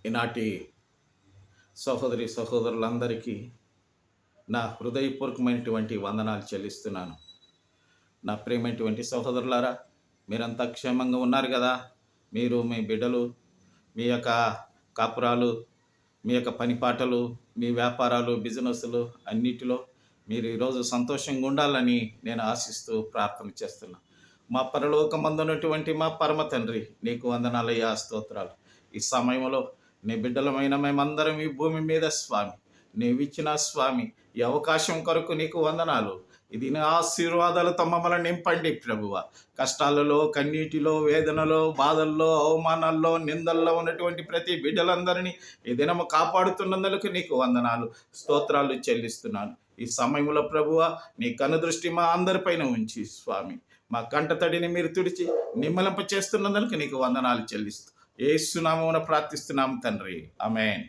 ఈనాటి సహోదరి సహోదరులందరికీ నా హృదయపూర్వకమైనటువంటి వందనాలు చెల్లిస్తున్నాను. నా ప్రియమైనటువంటి సహోదరులారా, మీరంతా క్షేమంగా ఉన్నారు కదా? మీరు, మీ బిడ్డలు, మీ యొక్క కాపురాలు, మీ యొక్క పనిపాటలు, మీ వ్యాపారాలు, బిజినెస్లు అన్నిటిలో మీరు ఈరోజు సంతోషంగా ఉండాలని నేను ఆశిస్తూ ప్రార్థన చేస్తున్నాను. మా పరలోకమందున్నటువంటి మా పరమ తండ్రి, నీకు వందనాలయ్యా, స్తోత్రాలు. ఈ సమయంలో నీ బిడ్డలమైన మేమందరం ఈ భూమి మీద స్వామి, నీవిచ్చిన స్వామి ఈ అవకాశం కొరకు నీకు వందనాలు. ఇది నా ఆశీర్వాదాలతో మమ్మల్ని నింపండి ప్రభువ. కష్టాలలో, కన్నీటిలో, వేదనలో, బాధల్లో, అవమానాల్లో, నిందల్లో ఉన్నటువంటి ప్రతి బిడ్డలందరినీ ఈ దినము కాపాడుతున్నందుకు నీకు వందనాలు, స్తోత్రాలు చెల్లిస్తున్నాను. ఈ సమయంలో ప్రభువ, నీ కనుదృష్టి మా అందరిపైన ఉంచి స్వామి, మా కంటతడిని మీరు తుడిచి నిమ్మలింప చేస్తున్నందుకు నీకు వందనాలు చెల్లిస్తూ యేసు నామమున ప్రార్థిస్తున్నాము తండ్రి. ఆమేన్.